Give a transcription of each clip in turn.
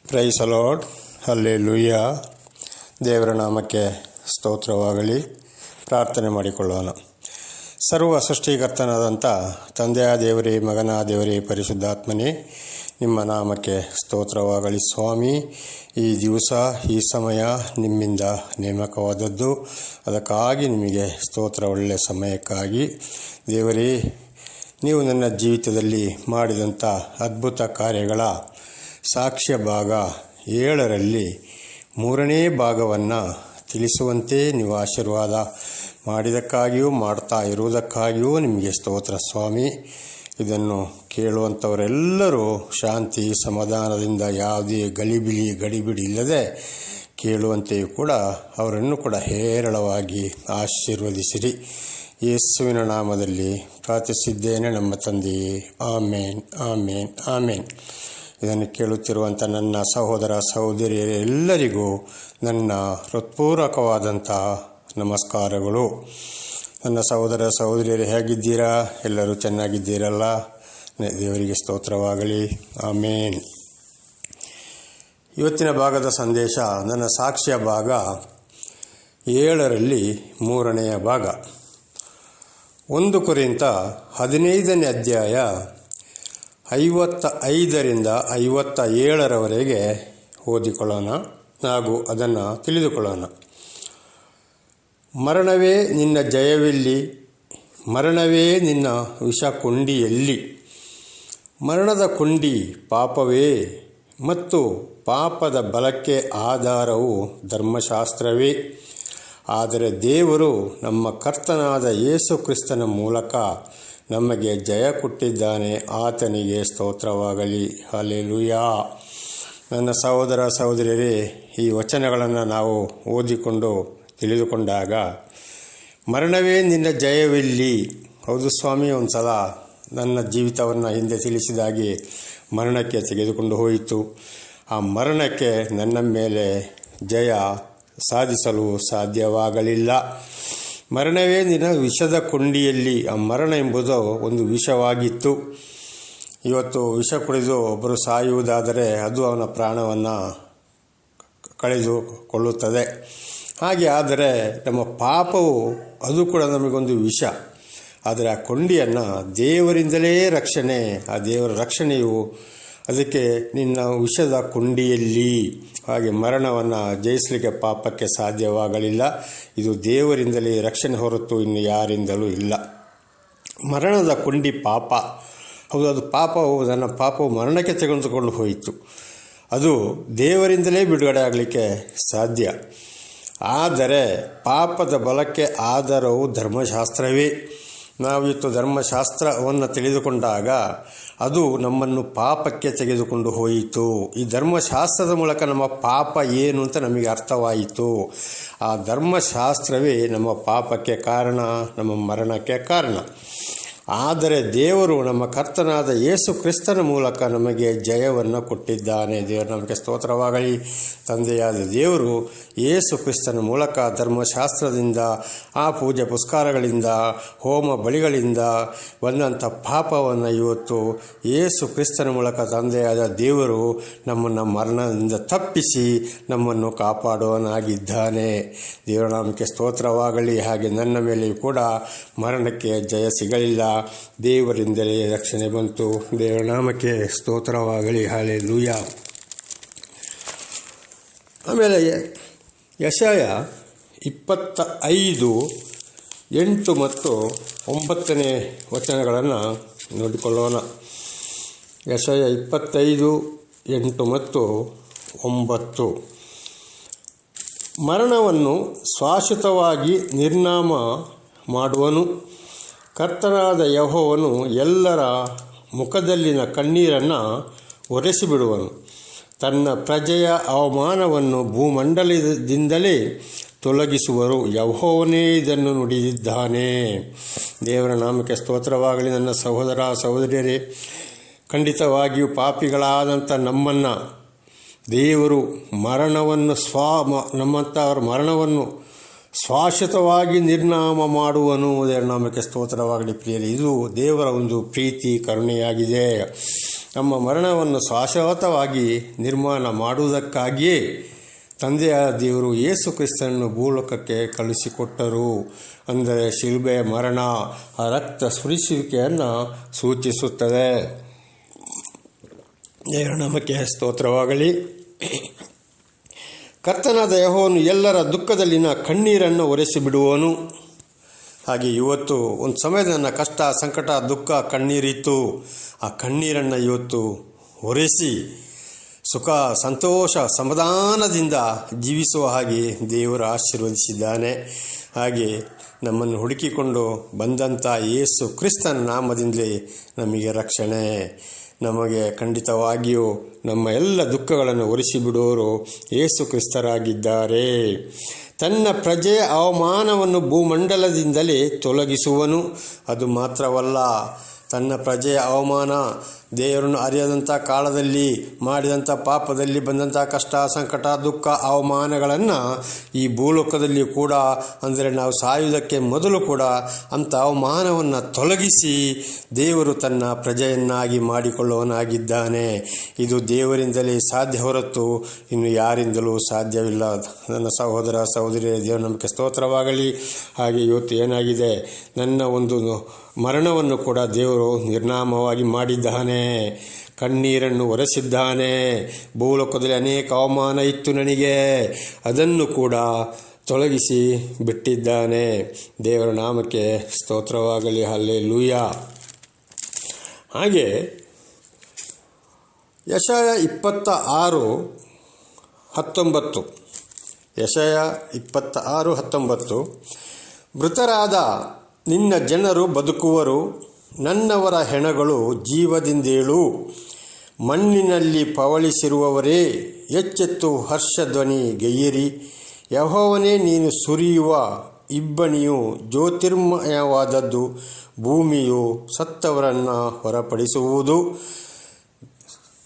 Price the lord, hallelujah. ದೇವರ ನಾಮಕ್ಕೆ ಸ್ತೋತ್ರವಾಗಲಿ. ಪ್ರಾರ್ಥನೆ ಮಾಡಿಕೊಳ್ಳೋಣ. ಸರ್ವ ಸೃಷ್ಟಿಕರ್ತನಾದಂಥ ತಂದೆಯ ದೇವರೇ, ಮಗನ ದೇವರೇ, ಪರಿಶುದ್ಧಾತ್ಮನೇ, ನಿಮ್ಮ ನಾಮಕ್ಕೆ ಸ್ತೋತ್ರವಾಗಲಿ. ಸ್ವಾಮಿ, ಈ ದಿವಸ ಈ ಸಮಯ ನಿಮ್ಮಿಂದ ನೇಮಕವಾದದ್ದು, ಅದಕ್ಕಾಗಿ ನಿಮಗೆ ಸ್ತೋತ್ರ. ಒಳ್ಳೆಯ ಸಮಯಕ್ಕಾಗಿ ದೇವರೇ, ನೀವು ನನ್ನ ಜೀವಿತದಲ್ಲಿ ಮಾಡಿದಂಥ ಅದ್ಭುತ ಕಾರ್ಯಗಳ ಸಾಕ್ಷ್ಯ ಭಾಗ 7ರಲ್ಲಿ 3ನೇ ಭಾಗವನ್ನು ತಿಳಿಸುವಂತೆ ನೀವು ಆಶೀರ್ವಾದ ಮಾಡಿದ್ದಕ್ಕಾಗಿಯೂ ಮಾಡ್ತಾ ಇರುವುದಕ್ಕಾಗಿಯೂ ನಿಮಗೆ ಸ್ತೋತ್ರ. ಸ್ವಾಮಿ, ಇದನ್ನು ಕೇಳುವಂಥವರೆಲ್ಲರೂ ಶಾಂತಿ ಸಮಾಧಾನದಿಂದ ಯಾವುದೇ ಗಡಿಬಿಡಿ ಇಲ್ಲದೆ ಕೇಳುವಂತೆಯೂ ಕೂಡ ಅವರನ್ನು ಕೂಡ ಹೇರಳವಾಗಿ ಆಶೀರ್ವದಿಸಿರಿ. ಯೇಸುವಿನ ನಾಮದಲ್ಲಿ ಪ್ರಾರ್ಥಿಸಿದ್ದೇನೆ ನಮ್ಮ ತಂದೆಯೇ, ಆಮೇನ್, ಆಮೇನ್, ಆಮೇನ್. ಇದನ್ನು ಕೇಳುತ್ತಿರುವಂಥ ನನ್ನ ಸಹೋದರ ಸಹೋದರಿಯರೆಲ್ಲರಿಗೂ ನನ್ನ ಹೃತ್ಪೂರ್ವಕವಾದಂಥ ನಮಸ್ಕಾರಗಳು. ನನ್ನ ಸಹೋದರ ಸಹೋದರಿಯರು ಹೇಗಿದ್ದೀರಾ? ಎಲ್ಲರೂ ಚೆನ್ನಾಗಿದ್ದೀರಲ್ಲ? ದೇವರಿಗೆ ಸ್ತೋತ್ರವಾಗಲಿ. ಆಮೇನ್. ಇವತ್ತಿನ ಭಾಗದ ಸಂದೇಶ ನನ್ನ ಸಾಕ್ಷ್ಯ ಭಾಗ 7ರಲ್ಲಿ 3ನೇ ಭಾಗ. 1 ಕೊರಿಂಥ 15ನೇ ಅಧ್ಯಾಯ 55ರಿಂದ 57ರವರೆಗೆ ಓದಿಕೊಳ್ಳೋಣ ಹಾಗೂ ಅದನ್ನು ತಿಳಿದುಕೊಳ್ಳೋಣ. ಮರಣವೇ ನಿನ್ನ ಜಯವೆಲ್ಲಿ? ಮರಣವೇ ನಿನ್ನ ವಿಷ ಕೊಂಡಿಯಲ್ಲಿ? ಮರಣದ ಕೊಂಡಿ ಪಾಪವೇ, ಮತ್ತು ಪಾಪದ ಬಲಕ್ಕೆ ಆಧಾರವು ಧರ್ಮಶಾಸ್ತ್ರವೇ. ಆದರೆ ದೇವರು ನಮ್ಮ ಕರ್ತನಾದ ಯೇಸು ಕ್ರಿಸ್ತನ ಮೂಲಕ ನಮಗೆ ಜಯ ಕೊಟ್ಟಿದ್ದಾನೆ. ಆತನಿಗೆ ಸ್ತೋತ್ರವಾಗಲಿ. ಹಲ್ಲೆಲೂಯಾ. ನನ್ನ ಸಹೋದರ ಸಹೋದರಿಯರೇ, ಈ ವಚನಗಳನ್ನು ನಾವು ಓದಿಕೊಂಡು ತಿಳಿದುಕೊಂಡಾಗ, ಮರಣವೇ ನಿನ್ನ ಜಯವೆಲ್ಲಿ? ಹೌದು ಸ್ವಾಮಿ, ಒಂದು ಸಲ ನನ್ನ ಜೀವಿತವನ್ನು ಹಿಂದೆ ತಿಳಿಸಿದಾಗೆ ಮರಣಕ್ಕೆ ತೆಗೆದುಕೊಂಡು ಹೋಯಿತು. ಆ ಮರಣಕ್ಕೆ ನನ್ನ ಮೇಲೆ ಜಯ ಸಾಧಿಸಲು ಸಾಧ್ಯವಾಗಲಿಲ್ಲ. ಮರಣವೇ ನಿನ್ನ ವಿಷದ ಕೊಂಡಿಯಲ್ಲಿ. ಆ ಮರಣ ಎಂಬುದು ಒಂದು ವಿಷವಾಗಿತ್ತು. ಇವತ್ತು ವಿಷ ಕುಡಿದು ಒಬ್ಬರು ಸಾಯುವುದಾದರೆ ಅದು ಅವನ ಪ್ರಾಣವನ್ನು ಕಳೆದುಕೊಳ್ಳುತ್ತದೆ. ಹಾಗೆ ಆದರೆ ನಮ್ಮ ಪಾಪವು ಅದು ಕೂಡ ನಮಗೊಂದು ವಿಷ. ಆದರೆ ಆ ಕೊಂಡಿಯನ್ನು ದೇವರಿಂದಲೇ ರಕ್ಷಣೆ, ಆ ದೇವರ ರಕ್ಷಣೆಯು ಅದಕ್ಕೆ ನಿನ್ನ ವಿಷದ ಕೊಂಡಿಯಲ್ಲಿ. ಹಾಗೆ ಮರಣವನ್ನು ಜಯಿಸಲಿಕ್ಕೆ ಪಾಪಕ್ಕೆ ಸಾಧ್ಯವಾಗಲಿಲ್ಲ. ಇದು ದೇವರಿಂದಲೇ ರಕ್ಷಣೆ ಹೊರತು ಇನ್ನು ಯಾರಿಂದಲೂ ಇಲ್ಲ. ಮರಣದ ಕೊಂಡಿ ಪಾಪ. ಹೌದು, ಅದು ಪಾಪವು, ನನ್ನ ಪಾಪವು ಮರಣಕ್ಕೆ ತೆಗೆದುಕೊಂಡು ಹೋಯಿತು. ಅದು ದೇವರಿಂದಲೇ ಬಿಡುಗಡೆ ಆಗಲಿಕ್ಕೆ ಸಾಧ್ಯ. ಆದರೆ ಪಾಪದ ಬಲಕ್ಕೆ ಆಧಾರವು ಧರ್ಮಶಾಸ್ತ್ರವೇ. ನಾವಿತ್ತು ಧರ್ಮಶಾಸ್ತ್ರವನ್ನು ತಿಳಿದುಕೊಂಡಾಗ ಅದು ನಮ್ಮನ್ನು ಪಾಪಕ್ಕೆ ತೆಗೆದುಕೊಂಡು ಹೋಯಿತು. ಈ ಧರ್ಮಶಾಸ್ತ್ರದ ಮೂಲಕ ನಮ್ಮ ಪಾಪ ಏನು ಅಂತ ನಮಗೆ ಅರ್ಥವಾಯಿತು. ಆ ಧರ್ಮಶಾಸ್ತ್ರವೇ ನಮ್ಮ ಪಾಪಕ್ಕೆ ಕಾರಣ, ನಮ್ಮ ಮರಣಕ್ಕೆ ಕಾರಣ. ಆದರೆ ದೇವರು ನಮ್ಮ ಕರ್ತನಾದ ಯೇಸು ಕ್ರಿಸ್ತನ ಮೂಲಕ ನಮಗೆ ಜಯವನ್ನು ಕೊಟ್ಟಿದ್ದಾನೆ. ದೇವರು ನಮಗೆ ಸ್ತೋತ್ರವಾಗಲಿ. ತಂದೆಯಾದ ದೇವರು ಯೇಸು ಕ್ರಿಸ್ತನ ಮೂಲಕ ಧರ್ಮಶಾಸ್ತ್ರದಿಂದ, ಆ ಪೂಜೆ ಪುಸ್ಕಾರಗಳಿಂದ, ಹೋಮ ಬಳಿಗಳಿಂದ ಬಂದಂಥ ಪಾಪವನ್ನು ಇವತ್ತು ಯೇಸು ಕ್ರಿಸ್ತನ ಮೂಲಕ ತಂದೆಯಾದ ದೇವರು ನಮ್ಮನ್ನು ಮರಣದಿಂದ ತಪ್ಪಿಸಿ ನಮ್ಮನ್ನು ಕಾಪಾಡುವನಾಗಿದ್ದಾನೆ. ದೇವರ ನಾಮಕ್ಕೆ ಸ್ತೋತ್ರವಾಗಲಿ. ಹಾಗೆ ನನ್ನ ಮೇಲೆಯೂ ಕೂಡ ಮರಣಕ್ಕೆ ಜಯ ಸಿಗಲಿಲ್ಲ, ದೇವರಿಂದಲೇ ರಕ್ಷಣೆ ಬಂತು. ದೇವರ ನಾಮಕ್ಕೆ ಸ್ತೋತ್ರವಾಗಲಿ. ಹಲ್ಲೆಲೂಯಾ. ಆಮೇಲೆ ಯೆಶಾಯ 25:8 ಮತ್ತು 9ನೇ ವಚನಗಳನ್ನು ನೋಡಿಕೊಳ್ಳೋಣ. ಯೆಶಾಯ 25:8 ಮತ್ತು 9. ಮರಣವನ್ನು ಶಾಶ್ವತವಾಗಿ ನಿರ್ನಾಮ ಮಾಡುವನು. ಕರ್ತನಾದ ಯೆಹೋವನು ಎಲ್ಲರ ಮುಖದಲ್ಲಿನ ಕಣ್ಣೀರನ್ನು ಒರೆಸಿಬಿಡುವನು. ತನ್ನ ಪ್ರಜೆಯ ಅವಮಾನವನ್ನು ಭೂಮಂಡಲದಿಂದಲೇ ತೊಲಗಿಸುವರು. ಯೆಹೋವನೇ ಇದನ್ನು ನುಡಿದಿದ್ದಾನೆ. ದೇವರ ನಾಮಕ್ಕೆ ಸ್ತೋತ್ರವಾಗಲಿ. ನನ್ನ ಸಹೋದರ ಸಹೋದರಿಯರೇ, ಖಂಡಿತವಾಗಿಯೂ ಪಾಪಿಗಳಾದಂಥ ನಮ್ಮನ್ನು ದೇವರು ನಮ್ಮಂಥವರ ಮರಣವನ್ನು ಶಾಶ್ವತವಾಗಿ ನಿರ್ನಾಮ ಮಾಡುವನು. ದೇವರ ನಾಮಕ್ಕೆ ಸ್ತೋತ್ರವಾಗಲಿ. ಪ್ರಿಯರೇ, ಇದು ದೇವರ ಒಂದು ಪ್ರೀತಿ ಕರುಣೆಯಾಗಿದೆ. ನಮ್ಮ ಮರಣವನ್ನು ಶಾಶ್ವತವಾಗಿ ನಿರ್ಮಾಣ ಮಾಡುವುದಕ್ಕಾಗಿಯೇ ತಂದೆಯಾದ ದೇವರು ಯೇಸು ಕ್ರಿಸ್ತನನ್ನು ಭೂಲೋಕಕ್ಕೆ ಕಳುಹಿಸಿಕೊಟ್ಟರು. ಅಂದರೆ ಶಿಲುಬೆಯ ಮರಣ ಆ ರಕ್ತ ಸುರಿಸುವಿಕೆಯನ್ನು ಸೂಚಿಸುತ್ತದೆ. ದೇವರ ನಾಮಕ್ಕೆ ಸ್ತೋತ್ರವಾಗಲಿ. ಕರ್ತನಾದ ಯೆಹೋವನು ಎಲ್ಲರ ದುಃಖದಲ್ಲಿನ ಕಣ್ಣೀರನ್ನು ಒರೆಸಿಬಿಡುವನು. ಹಾಗೆ ಇವತ್ತು ಒಂದು ಸಮಯದ ನನ್ನ ಕಷ್ಟ, ಸಂಕಟ, ದುಃಖ, ಕಣ್ಣೀರಿತ್ತು. ಆ ಕಣ್ಣೀರನ್ನು ಇವತ್ತು ಒರೆಸಿ ಸುಖ, ಸಂತೋಷ, ಸಮಾಧಾನದಿಂದ ಜೀವಿಸುವ ಹಾಗೆ ದೇವರು ಆಶೀರ್ವದಿಸಿದ್ದಾನೆ. ಹಾಗೆ ನಮ್ಮನ್ನು ಹುಡುಕಿಕೊಂಡು ಬಂದಂಥ ಯೇಸು ಕ್ರಿಸ್ತನ ನಾಮದಿಂದಲೇ ನಮಗೆ ರಕ್ಷಣೆ. ನಮಗೆ ಖಂಡಿತವಾಗಿಯೂ ನಮ್ಮ ಎಲ್ಲ ದುಃಖಗಳನ್ನು ಒರೆಸಿಬಿಡುವವರು ಯೇಸು ಕ್ರಿಸ್ತರಾಗಿದ್ದಾರೆ. ತನ್ನ ಪ್ರಜೆಯ ಅವಮಾನವನ್ನು ಭೂಮಂಡಲದಿಂದಲೇ ತೊಲಗಿಸುವನು. ಅದು ಮಾತ್ರವಲ್ಲ, ತನ್ನ ಪ್ರಜೆಯ ಅವಮಾನ, ದೇವರನ್ನು ಅರಿಯದಂಥ ಕಾಲದಲ್ಲಿ ಮಾಡಿದಂಥ ಪಾಪದಲ್ಲಿ ಬಂದಂಥ ಕಷ್ಟ, ಸಂಕಟ, ದುಃಖ, ಅವಮಾನಗಳನ್ನು ಈ ಭೂಲೋಕದಲ್ಲಿ ಕೂಡ, ಅಂದರೆ ನಾವು ಸಾಯುವುದಕ್ಕೆ ಮೊದಲು ಕೂಡ ಅಂಥ ಅವಮಾನವನ್ನು ತೊಲಗಿಸಿ ದೇವರು ತನ್ನ ಪ್ರಜೆಯನ್ನಾಗಿ ಮಾಡಿಕೊಳ್ಳುವನಾಗಿದ್ದಾನೆ. ಇದು ದೇವರಿಂದಲೇ ಸಾಧ್ಯ ಹೊರತು ಇನ್ನು ಯಾರಿಂದಲೂ ಸಾಧ್ಯವಿಲ್ಲ. ನನ್ನ ಸಹೋದರ ಸಹೋದರಿಯರೇ, ದೇವರ ನಮಗೆ ಸ್ತೋತ್ರವಾಗಲಿ. ಹಾಗೆ ಇವತ್ತು ಏನಾಗಿದೆ, ನನ್ನ ಒಂದು ಮರಣವನ್ನು ಕೂಡ ದೇವರು ನಿರ್ನಾಮವಾಗಿ ಮಾಡಿದ್ದಾನೆ. ಕಣ್ಣೀರನ್ನು ಒರೆಸಿದ್ದಾನೆ. ಭೂಲೋಕದಲ್ಲಿ ಅನೇಕ ಅವಮಾನ ಇತ್ತು ನನಗೆ, ಅದನ್ನು ಕೂಡ ತೊಲಗಿಸಿ ಬಿಟ್ಟಿದ್ದಾನೆ. ದೇವರ ನಾಮಕ್ಕೆ ಸ್ತೋತ್ರವಾಗಲಿ. ಹಲ್ಲೆಲೂಯಾ. ಹಾಗೆ ಯೆಶಾಯ 26:19, ಯೆಶಾಯ 26:19, ಮೃತರಾದ ನಿನ್ನ ಜನರು ಬದುಕುವರು, ನನ್ನವರ ಹೆಣಗಳು ಜೀವದಿಂದೇಳು. ಮಣ್ಣಿನಲ್ಲಿ ಪವಳಿಸಿರುವವರೇ, ಎಚ್ಚೆತ್ತು ಹರ್ಷಧ್ವನಿಗೈಯಿರಿ. ಯೆಹೋವನೇ, ನೀನು ಸುರಿಯುವ ಇಬ್ಬನಿಯು ಜ್ಯೋತಿರ್ಮಯವಾದದ್ದು, ಭೂಮಿಯು ಸತ್ತವರನ್ನು ಹೊರಪಡಿಸುವುದು.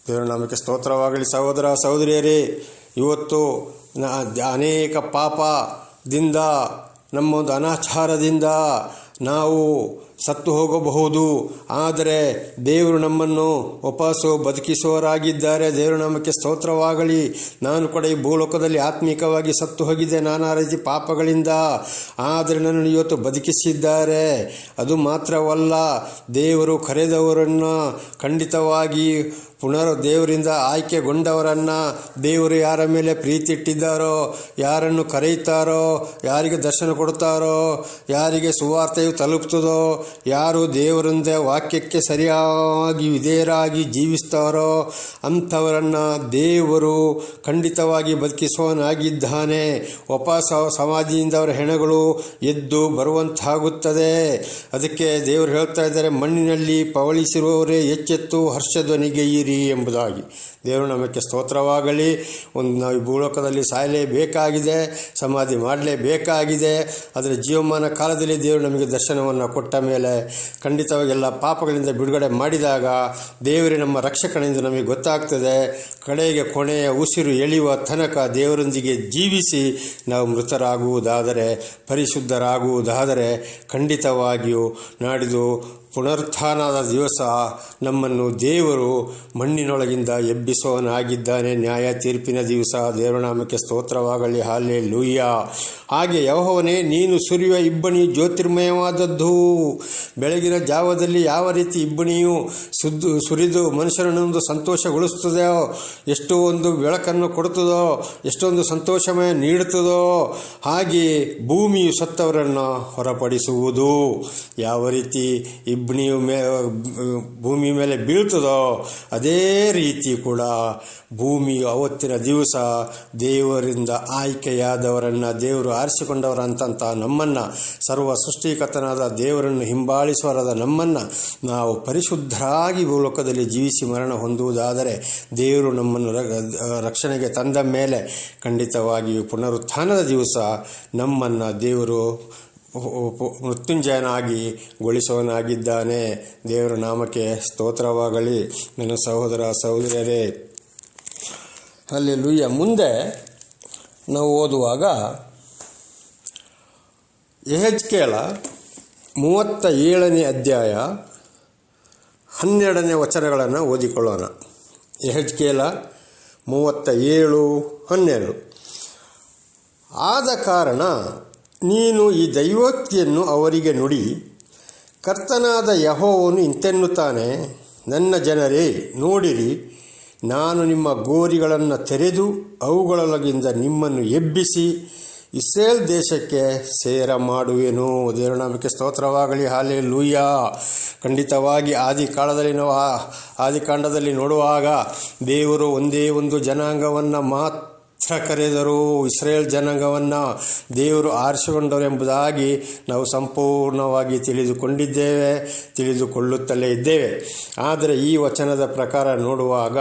ದೇವರ ನಾಮಕ್ಕೆ ಸ್ತೋತ್ರವಾಗಲಿ. ಸಹೋದರ ಸಹೋದರಿಯರೇ, ಇವತ್ತು ಅನೇಕ ಪಾಪದಿಂದ, ನಮ್ಮೊಂದು ಅನಾಚಾರದಿಂದ ನಾವು ಸತ್ತು ಹೋಗಬಹುದು. ಆದರೆ ದೇವರು ನಮ್ಮನ್ನು ವಾಪಸ್ಸು ಬದುಕಿಸುವವರಾಗಿದ್ದಾರೆ. ದೇವರ ನಾಮಕ್ಕೆ ಸ್ತೋತ್ರವಾಗಲಿ. ನಾನು ಕೂಡ ಈ ಭೂಲೋಕದಲ್ಲಿ ಆತ್ಮಿಕವಾಗಿ ಸತ್ತು ಹೋಗಿದ್ದೆ ನಾನಾ ರೀತಿ ಪಾಪಗಳಿಂದ. ಆದರೆ ನನ್ನನ್ನು ಇವತ್ತು ಬದುಕಿಸಿದ್ದಾರೆ. ಅದು ಮಾತ್ರವಲ್ಲ, ದೇವರು ಕರೆದವರನ್ನು ಖಂಡಿತವಾಗಿ ದೇವರಿಂದ ಆಯ್ಕೆಗೊಂಡವರನ್ನು ದೇವರು ಯಾರ ಮೇಲೆ ಪ್ರೀತಿ ಇಟ್ಟಿದ್ದಾರೋ, ಯಾರನ್ನು ಕರೆಯುತ್ತಾರೋ, ಯಾರಿಗೆ ದರ್ಶನ ಕೊಡುತ್ತಾರೋ, ಯಾರಿಗೆ ಸುವಾರ್ತೆಯು ತಲುಪ್ತದೋ, ಯಾರು ದೇವರಿಂದ ವಾಕ್ಯಕ್ಕೆ ಸರಿಯಾಗಿ ವಿಧೇಯರಾಗಿ ಜೀವಿಸ್ತಾರೋ ಅಂಥವರನ್ನು ದೇವರು ಖಂಡಿತವಾಗಿ ಬದುಕಿಸುವವನಾಗಿದ್ದಾನೆ. ವಾಪಸ್ ಸಮಾಧಿಯಿಂದ ಅವರ ಹೆಣಗಳು ಎದ್ದು ಬರುವಂತಾಗುತ್ತದೆ. ಅದಕ್ಕೆ ದೇವರು ಹೇಳ್ತಾ ಇದ್ದಾರೆ, ಮಣ್ಣಿನಲ್ಲಿ ಪವಳಿಸಿರುವವರೇ ಎಚ್ಚೆತ್ತು ಹರ್ಷಧ್ವನಿಗೈಯಿರಿ ಎಂಬುದಾಗಿ. ದೇವರು ನಮಗೆ ಸ್ತೋತ್ರವಾಗಲಿ. ನಾವು ಈ ಭೂಲೋಕದಲ್ಲಿ ಸಾಯಲೇಬೇಕಾಗಿದೆ, ಸಮಾಧಿ ಮಾಡಲೇಬೇಕಾಗಿದೆ. ಆದರೆ ಜೀವಮಾನ ಕಾಲದಲ್ಲಿ ದೇವರು ನಮಗೆ ದರ್ಶನವನ್ನು ಕೊಟ್ಟ ಮೇಲೆ ಖಂಡಿತವಾಗಿ ಎಲ್ಲ ಪಾಪಗಳಿಂದ ಬಿಡುಗಡೆ ಮಾಡಿದಾಗ ದೇವರೇ ನಮ್ಮ ರಕ್ಷಕನೆಂದು ನಮಗೆ ಗೊತ್ತಾಗ್ತದೆ. ಕಡೆಗೆ ಕೊನೆಯ ಉಸಿರು ಎಳೆಯುವ ತನಕ ದೇವರೊಂದಿಗೆ ಜೀವಿಸಿ ನಾವು ಮೃತರಾಗುವುದಾದರೆ, ಪರಿಶುದ್ಧರಾಗುವುದಾದರೆ ಖಂಡಿತವಾಗಿಯೂ ನಾಡಿದು ಪುನರುತ್ಥಾನದ ದಿವಸ ನಮ್ಮನ್ನು ದೇವರು ಮಣ್ಣಿನೊಳಗಿಂದ ಎಬ್ಬಿಸುವವನಾಗಿದ್ದಾನೆ. ನ್ಯಾಯ ತೀರ್ಪಿನ ದಿವಸ. ದೇವರ ನಾಮಕ್ಕೆ ಸ್ತೋತ್ರವಾಗಲಿ. ಹಲ್ಲೆಲೂಯಾ. ಹಾಗೆ ಯೆಹೋವನೇ, ನೀನು ಸುರಿಯುವ ಇಬ್ಬನಿ ಜ್ಯೋತಿರ್ಮಯವಾದದ್ದು. ಬೆಳಗಿನ ಜಾವದಲ್ಲಿ ಯಾವ ರೀತಿ ಇಬ್ಬನಿಯು ಸುರಿದು ಮನುಷ್ಯರನ್ನೊಂದು ಸಂತೋಷಗೊಳಿಸ್ತದೋ, ಎಷ್ಟೋ ಒಂದು ಬೆಳಕನ್ನು ಕೊಡುತ್ತದೋ, ಎಷ್ಟೊಂದು ಸಂತೋಷಮಯ ನೀಡುತ್ತದೋ, ಹಾಗೆ ಭೂಮಿಯು ಸತ್ತವರನ್ನು ಹೊರಪಡಿಸುವುದು. ಯಾವ ರೀತಿ ಇಬ್ಬನಿಯು ಭೂಮಿ ಮೇಲೆ ಬೀಳ್ತದೋ ಅದೇ ರೀತಿ ಕೂಡ ಭೂಮಿಯು ಅವತ್ತಿನ ದಿವಸ ದೇವರಿಂದ ಆಯ್ಕೆಯಾದವರನ್ನು, ದೇವರು ಆರಿಸಿಕೊಂಡವರಂತ ನಮ್ಮನ್ನು, ಸರ್ವ ಸೃಷ್ಟಿಕರ್ತನಾದ ದೇವರನ್ನು ಹಿಂಬಾಲಿಸುವರಾದ ನಮ್ಮನ್ನು ನಾವು ಪರಿಶುದ್ಧರಾಗಿ ಭೂಲೋಕದಲ್ಲಿ ಜೀವಿಸಿ ಮರಣ ಹೊಂದುವುದಾದರೆ ದೇವರು ನಮ್ಮನ್ನು ರಕ್ಷಣೆಗೆ ತಂದ ಮೇಲೆ ಖಂಡಿತವಾಗಿಯೂ ಪುನರುತ್ಥಾನದ ದಿವಸ ನಮ್ಮನ್ನು ದೇವರು ಮೃತ್ಯುಂಜಯನಾಗಿ ಗೊಳಿಸುವವನಾಗಿದ್ದಾನೆ. ದೇವರ ನಾಮಕ್ಕೆ ಸ್ತೋತ್ರವಾಗಲಿ. ನನ್ನ ಸಹೋದರ ಸಹೋದರಿಯರೇ, ಹಲ್ಲೆಲೂಯಾ. ಮುಂದೆ ನಾವು ಓದುವಾಗ ಯೆಹೆಜ್ಕೇಲ 37ನೇ ಅಧ್ಯಾಯ 12ನೇ ವಚನಗಳನ್ನು ಓದಿಕೊಳ್ಳೋಣ. ಯೆಹೆಜ್ಕೇಲ 37:12. ಆದ ಕಾರಣ ನೀನು ಈ ದೈವೋಕ್ತಿಯನ್ನು ಅವರಿಗೆ ನುಡಿ, ಕರ್ತನಾದ ಯೆಹೋವನು ಇಂತೆನ್ನುತ್ತಾನೆ, ನನ್ನ ಜನರೇ ನೋಡಿರಿ, ನಾನು ನಿಮ್ಮ ಗೋರಿಗಳನ್ನು ತೆರೆದು ಅವುಗಳೊಳಗಿಂದ ನಿಮ್ಮನ್ನು ಎಬ್ಬಿಸಿ ಇಸ್ರೇಲ್ ದೇಶಕ್ಕೆ ಸೇರ ಮಾಡುವೆನು. ದೇವರ ನಾಮಕ್ಕೆ ಸ್ತೋತ್ರವಾಗಲಿ. ಹಲ್ಲೆಲೂಯಾ. ಖಂಡಿತವಾಗಿ ಆದಿಕಾಂಡದಲ್ಲಿ ನೋಡುವಾಗ ದೇವರು ಒಂದೇ ಒಂದು ಜನಾಂಗವನ್ನು ಮಾತ್ರ ಕರೆದರು. ಇಸ್ರೇಲ್ ಜನಾಂಗವನ್ನು ದೇವರು ಆರಿಸಿಕೊಂಡರು ಎಂಬುದಾಗಿ ನಾವು ಸಂಪೂರ್ಣವಾಗಿ ತಿಳಿದುಕೊಳ್ಳುತ್ತಲೇ ಇದ್ದೇವೆ. ಆದರೆ ಈ ವಚನದ ಪ್ರಕಾರ ನೋಡುವಾಗ,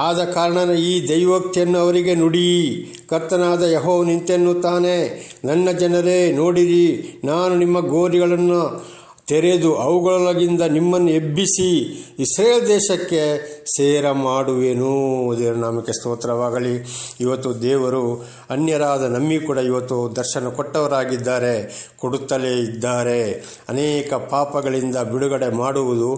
ಆದ ಕಾರಣ ಈ ದೈವೋಕ್ತಿಯನ್ನು ಅವರಿಗೆ ನುಡಿ, ಕರ್ತನಾದ ಯೆಹೋವನು ಇಂತೆನ್ನುತ್ತಾನೆ, ನನ್ನ ಜನರೇ ನೋಡಿರಿ, ನಾನು ನಿಮ್ಮ ಗೋರಿಗಳನ್ನು ತೆರೆದು ಅವುಗಳೊಳಗಿಂದ ನಿಮ್ಮನ್ನು ಎಬ್ಬಿಸಿ ಇಸ್ರೇಲ್ ದೇಶಕ್ಕೆ ಸೇರ ಮಾಡುವೆನು. ದೇವರ ನಾಮಕ್ಕೆ ಸ್ತೋತ್ರವಾಗಲಿ. ಇವತ್ತು ದೇವರು ಅನ್ಯರಾದ ನಮಗೆ ಕೂಡ ಇವತ್ತು ದರ್ಶನ ಕೊಟ್ಟವರಾಗಿದ್ದಾರೆ, ಕೊಡುತ್ತಲೇ ಇದ್ದಾರೆ. ಅನೇಕ ಪಾಪಗಳಿಂದ ಬಿಡುಗಡೆ ಮಾಡುವುದು,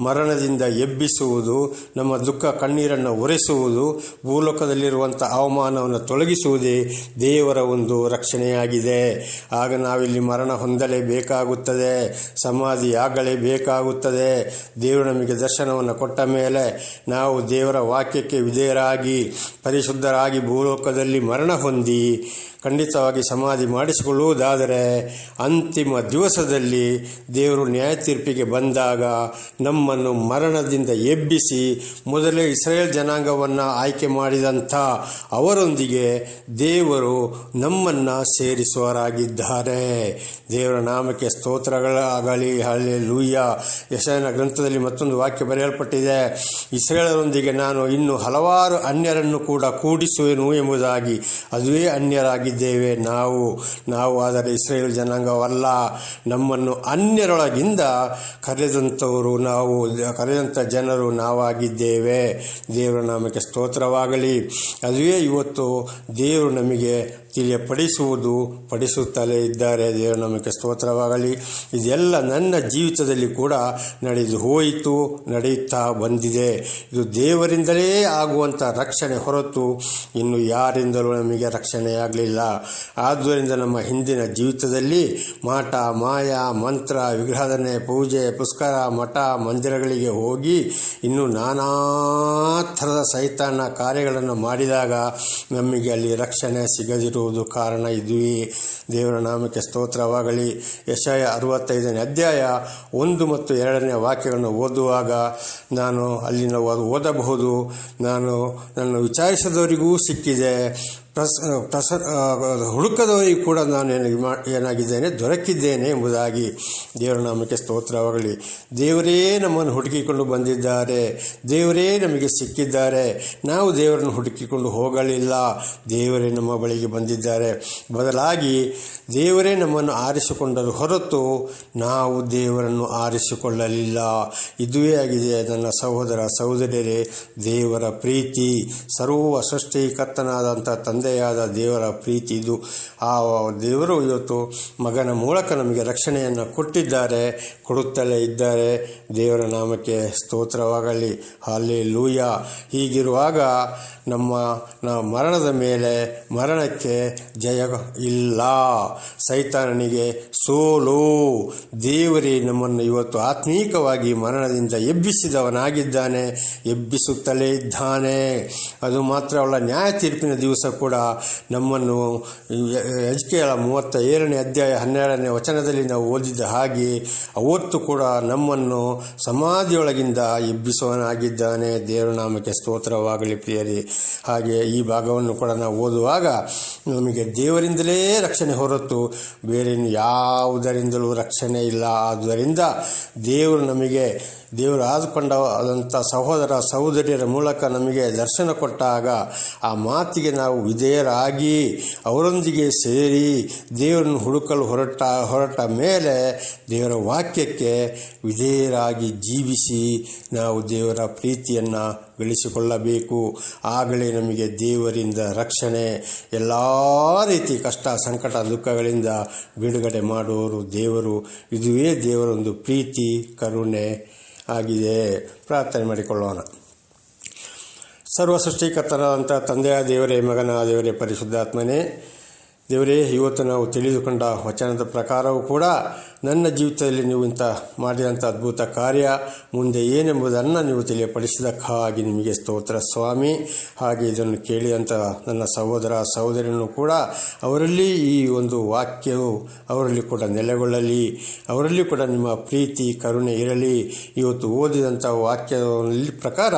ಮರಣದಿಂದ ಎಬ್ಬಿಸುವುದು, ನಮ್ಮ ದುಃಖ ಕಣ್ಣೀರನ್ನು ಒರೆಸುವುದು, ಭೂಲೋಕದಲ್ಲಿರುವಂಥ ಅವಮಾನವನ್ನು ತೊಲಗಿಸುವುದೇ ದೇವರ ಒಂದು ರಕ್ಷಣೆಯಾಗಿದೆ. ಆಗ ನಾವಿಲ್ಲಿ ಮರಣ ಹೊಂದಲೇಬೇಕಾಗುತ್ತದೆ, ಸಮಾಧಿಯಾಗಲೇಬೇಕಾಗುತ್ತದೆ. ದೇವರು ನಮಗೆ ದರ್ಶನವನ್ನು ಕೊಟ್ಟ ಮೇಲೆ ನಾವು ದೇವರ ವಾಕ್ಯಕ್ಕೆ ವಿಧೇಯರಾಗಿ ಪರಿಶುದ್ಧರಾಗಿ ಭೂಲೋಕದಲ್ಲಿ ಮರಣ ಹೊಂದಿ ಖಂಡಿತವಾಗಿ ಸಮಾಧಿ ಮಾಡಿಸಿಕೊಳ್ಳುವುದಾದರೆ ಅಂತಿಮ ದಿವಸದಲ್ಲಿ ದೇವರು ನ್ಯಾಯ ತೀರ್ಪಿಗೆ ಬಂದಾಗ ನಮ್ಮನ್ನು ಮರಣದಿಂದ ಎಬ್ಬಿಸಿ ಮೊದಲೇ ಇಸ್ರೇಲ್ ಜನಾಂಗವನ್ನು ಆಯ್ಕೆ ಮಾಡಿದಂಥ ಅವರೊಂದಿಗೆ ದೇವರು ನಮ್ಮನ್ನು ಸೇರಿಸುವರಾಗಿದ್ದಾರೆ. ದೇವರ ನಾಮಕ್ಕೆ ಸ್ತೋತ್ರಗಳಾಗಲಿ. ಹಲ್ಲೆಲೂಯಾ. ಯೆಶಾಯನ ಗ್ರಂಥದಲ್ಲಿ ಮತ್ತೊಂದು ವಾಕ್ಯ ಬರೆಯಲ್ಪಟ್ಟಿದೆ, ಇಸ್ರೇಲರೊಂದಿಗೆ ನಾನು ಇನ್ನೂ ಹಲವಾರು ಅನ್ಯರನ್ನು ಕೂಡ ಕೂಡಿಸುವೆನು ಎಂಬುದಾಗಿ. ಅದುವೇ ಅನ್ಯರಾಗಿದ್ದೇವೆ ನಾವು. ಆದರೆ ಇಸ್ರೇಲ್ ಜನಾಂಗವಲ್ಲ, ನಮ್ಮನ್ನು ಅನ್ಯರೊಳಗಿಂದ ಕರೆದಂಥ ಜನರು ನಾವಾಗಿದ್ದೇವೆ. ದೇವರ ನಾಮಕ್ಕೆ ಸ್ತೋತ್ರವಾಗಲಿ. ಅದುವೇ ಇವತ್ತು ದೇವರು ನಮಗೆ ಪಡಿಸುತ್ತಲೇ ಇದ್ದಾರೆ. ದೇವರ ನಾಮಕ್ಕೆ ಸ್ತೋತ್ರವಾಗಲಿ. ಇದೆಲ್ಲ ನನ್ನ ಜೀವಿತದಲ್ಲಿ ಕೂಡ ನಡೆದು ಹೋಯಿತು, ನಡೆಯುತ್ತಾ ಬಂದಿದೆ. ಇದು ದೇವರಿಂದಲೇ ಆಗುವಂಥ ರಕ್ಷಣೆ ಹೊರತು ಇನ್ನು ಯಾರಿಂದಲೂ ನಮಗೆ ರಕ್ಷಣೆಯಾಗಲಿಲ್ಲ. ಆದ್ದರಿಂದ ನಮ್ಮ ಹಿಂದಿನ ಜೀವಿತದಲ್ಲಿ ಮಾಟ, ಮಾಯ, ಮಂತ್ರ, ವಿಗ್ರಹಧನೆ, ಪೂಜೆ, ಪುಷ್ಕರ, ಮಠ, ಮಂದಿರಗಳಿಗೆ ಹೋಗಿ ಇನ್ನೂ ನಾನಾ ಥರದ ಸೈತಾನ ಕಾರ್ಯಗಳನ್ನು ಮಾಡಿದಾಗ ನಮಗೆ ಅಲ್ಲಿ ರಕ್ಷಣೆ ಸಿಗದಿರುವುದು ಕಾರಣ ಇದುವೇ. ದೇವರ ನಾಮಕ್ಕೆ ಸ್ತೋತ್ರವಾಗಲಿ. ಯೆಶಾಯ 65ನೇ ಅಧ್ಯಾಯ 1 ಮತ್ತು 2ನೇ ವಾಕ್ಯಗಳನ್ನು ಓದುವಾಗ ನಾನು ಅಲ್ಲಿನ ಓದಬಹುದು. ನನ್ನ ವಿಚಾರಿಸಿದವರಿಗೂ ಸಿಕ್ಕಿದೆ, ಹುಡುಕದವರಿಗೂ ಕೂಡ ನಾನು ಏನಾಗಿದ್ದೇನೆ, ದೊರಕಿದ್ದೇನೆ ಎಂಬುದಾಗಿ. ದೇವರ ನಾಮಕ್ಕೆ ಸ್ತೋತ್ರವಾಗಲಿ. ದೇವರೇ ನಮ್ಮನ್ನು ಹುಡುಕಿಕೊಂಡು ಬಂದಿದ್ದಾರೆ, ದೇವರೇ ನಮಗೆ ಸಿಕ್ಕಿದ್ದಾರೆ. ನಾವು ದೇವರನ್ನು ಹುಡುಕಿಕೊಂಡು ಹೋಗಲಿಲ್ಲ, ದೇವರೇ ನಮ್ಮ ಬಳಿಗೆ ಬಂದಿದ್ದಾರೆ. ಬದಲಾಗಿ ದೇವರೇ ನಮ್ಮನ್ನು ಆರಿಸಿಕೊಂಡರು ಹೊರತು ನಾವು ದೇವರನ್ನು ಆರಿಸಿಕೊಳ್ಳಲಿಲ್ಲ. ಇದುವೇ ಆಗಿದೆ ನನ್ನ ಸಹೋದರ ಸಹೋದರಿಯರೇ ದೇವರ ಪ್ರೀತಿ. ಸರ್ವ ಸೃಷ್ಟಿಕರ್ತನಾದಂಥ ತಂದೆಯಾದ ದೇವರ ಪ್ರೀತಿ ಇದು. ಆ ದೇವರು ಇವತ್ತು ಮಗನ ಮೂಲಕ ನಮಗೆ ರಕ್ಷಣೆಯನ್ನು ಕೊಡುತ್ತಲೇ ಇದ್ದಾರೆ. ದೇವರ ನಾಮಕ್ಕೆ ಸ್ತೋತ್ರವಾಗಲಿ. ಹಲ್ಲೆಲೂಯಾ. ಹೀಗಿರುವಾಗ ನಮ್ಮ ಮರಣದ ಮೇಲೆ ಮರಣಕ್ಕೆ ಜಯ ಇಲ್ಲ, ಸೈತಾನನಿಗೆ ಸೋಲು. ದೇವರೇ ನಮ್ಮನ್ನು ಇವತ್ತು ಆತ್ಮೀಕವಾಗಿ ಮರಣದಿಂದ ಎಬ್ಬಿಸಿದವನಾಗಿದ್ದಾನೆ, ಎಬ್ಬಿಸುತ್ತಲೇ ಇದ್ದಾನೆ. ಅದು ಮಾತ್ರವಲ್ಲ, ನ್ಯಾಯ ತೀರ್ಪಿನ ದಿವಸ ಕೂಡ ನಮ್ಮನ್ನು ಯೆಹೆಜ್ಕೇಲ 37ನೇ ಅಧ್ಯಾಯ 12ನೇ ವಚನದಲ್ಲಿ ನಾವು ಓದಿದ ಹಾಗೆ ಅವತ್ತು ಕೂಡ ನಮ್ಮನ್ನು ಸಮಾಧಿಯೊಳಗಿಂದ ಎಬ್ಬಿಸುವನಾಗಿದ್ದಾನೆ. ದೇವರ ನಾಮಕ್ಕೆ ಸ್ತೋತ್ರವಾಗಲಿ ಪ್ರಿಯರೇ. ಹಾಗೆ ಈ ಭಾಗವನ್ನು ಕೂಡ ನಾವು ಓದುವಾಗ ನಮಗೆ ದೇವರಿಂದಲೇ ರಕ್ಷಣೆ ಹೊರತು ಬೇರೆ ಯಾವುದರಿಂದಲೂ ರಕ್ಷಣೆ ಇಲ್ಲ. ಆದ್ದರಿಂದ ದೇವರು ಆದುಕೊಂಡಂಥ ಸಹೋದರ ಸಹೋದರಿಯರ ಮೂಲಕ ನಮಗೆ ದರ್ಶನ ಕೊಟ್ಟಾಗ ಆ ಮಾತಿಗೆ ನಾವು ವಿಧೇಯರಾಗಿ ಅವರೊಂದಿಗೆ ಸೇರಿ ದೇವರನ್ನು ಹುಡುಕಲು ಹೊರಟ ಮೇಲೆ ದೇವರ ವಾಕ್ಯಕ್ಕೆ ವಿಧೇಯರಾಗಿ ಜೀವಿಸಿ ನಾವು ದೇವರ ಪ್ರೀತಿಯನ್ನು ಗಳಿಸಿಕೊಳ್ಳಬೇಕು. ಆಗಲೇ ನಮಗೆ ದೇವರಿಂದ ರಕ್ಷಣೆ, ಎಲ್ಲ ರೀತಿ ಕಷ್ಟ ಸಂಕಟ ದುಃಖಗಳಿಂದ ಬಿಡುಗಡೆ ಮಾಡುವವರು ದೇವರು. ಇದುವೇ ದೇವರೊಂದು ಪ್ರೀತಿ, ಕರುಣೆ. ಆಗಿದೆ. ಪ್ರಾರ್ಥನೆ ಮಾಡಿಕೊಳ್ಳೋಣ. ಸರ್ವ ಸೃಷ್ಟಿಕರ್ತನಾದಂಥ ತಂದೆಯ ದೇವರೇ, ಮಗನ ದೇವರೇ, ಪರಿಶುದ್ಧಾತ್ಮನೇ ದೇವರೇ, ಇವತ್ತು ನಾವು ತಿಳಿದುಕೊಂಡ ವಚನದ ಪ್ರಕಾರವೂ ಕೂಡ ನನ್ನ ಜೀವಿತದಲ್ಲಿ ನೀವು ಇಂಥ ಮಾಡಿದಂಥ ಅದ್ಭುತ ಕಾರ್ಯ ಮುಂದೆ ಏನೆಂಬುದನ್ನು ನೀವು ತಿಳಿಯಪಡಿಸಿದ್ದಕ್ಕಾಗಿ ನಿಮಗೆ ಸ್ತೋತ್ರ ಸ್ವಾಮಿ. ಹಾಗೆ ಇದನ್ನು ಕೇಳಿದಂಥ ನನ್ನ ಸಹೋದರ ಸಹೋದರಿಯನ್ನು ಕೂಡ ಅವರಲ್ಲಿ ಈ ಒಂದು ವಾಕ್ಯವು ಅವರಲ್ಲಿ ಕೂಡ ನೆಲೆಗೊಳ್ಳಲಿ, ಅವರಲ್ಲಿ ಕೂಡ ನಿಮ್ಮ ಪ್ರೀತಿ ಕರುಣೆ ಇರಲಿ. ಇವತ್ತು ಓದಿದಂಥ ವಾಕ್ಯದ ಪ್ರಕಾರ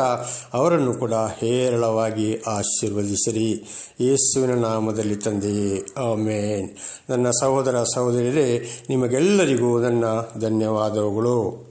ಅವರನ್ನು ಕೂಡ ಹೇರಳವಾಗಿ ಆಶೀರ್ವದಿಸಿರಿ. ಯೇಸುವಿನ ನಾಮದಲ್ಲಿ ತಂದೆಯೇ, ಆಮೇನ್. ನನ್ನ ಸಹೋದರ ಸಹೋದರಿಯರೇ, ನಿಮಗೆಲ್ಲರಿಗೂ ನನ್ನ ಧನ್ಯವಾದಗಳು.